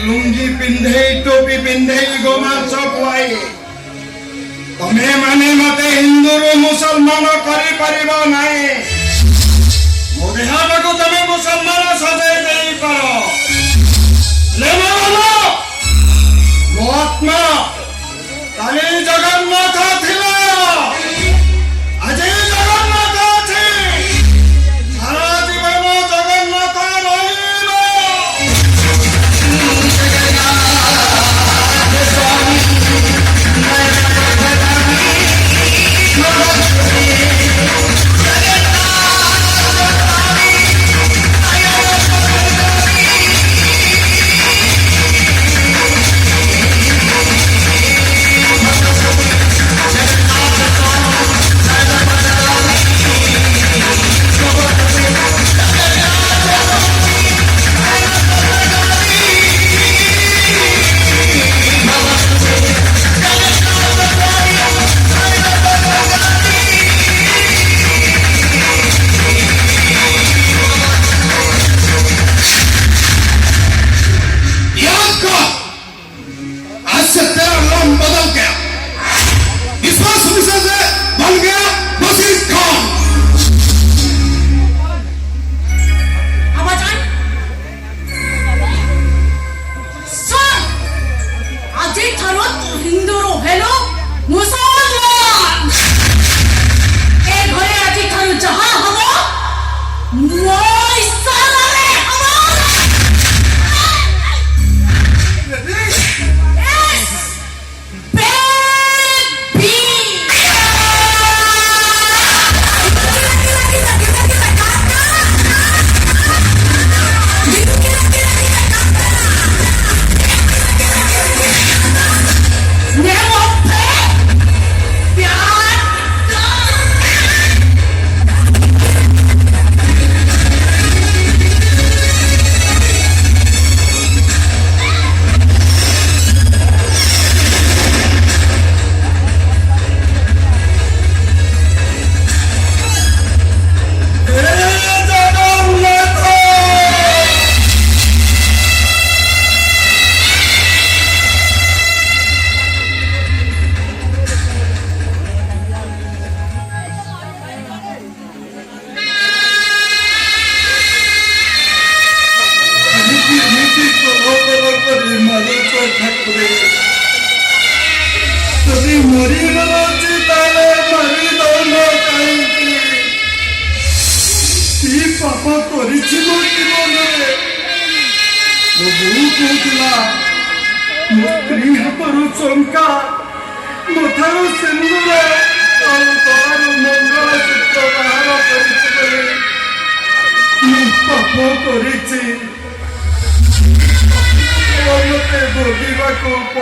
लुंगी पिंधे टोपी पिंधे गोमांस खुआई तमे माने मते हिंदू रो मुसलमान करी परिबो नाही मो देहात को तमे मुसलमान सजाई देई पारो ले मानो मो आत्मा काली जगन्नाथ थिला आज जगन्नाथ अछि सारा जीवन जगन्नाथ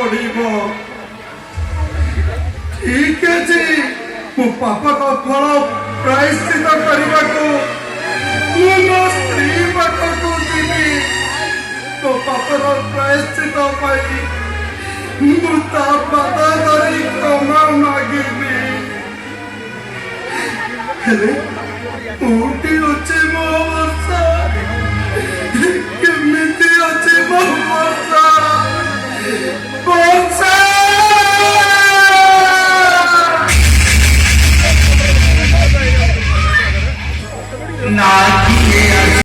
रहिबो पापा का फल प्रायश्चित करने को स्त्री पाखक जीवी तो पापर प्रायश्चित पाद धरी क्षमा मागिबी कोटी अच्छे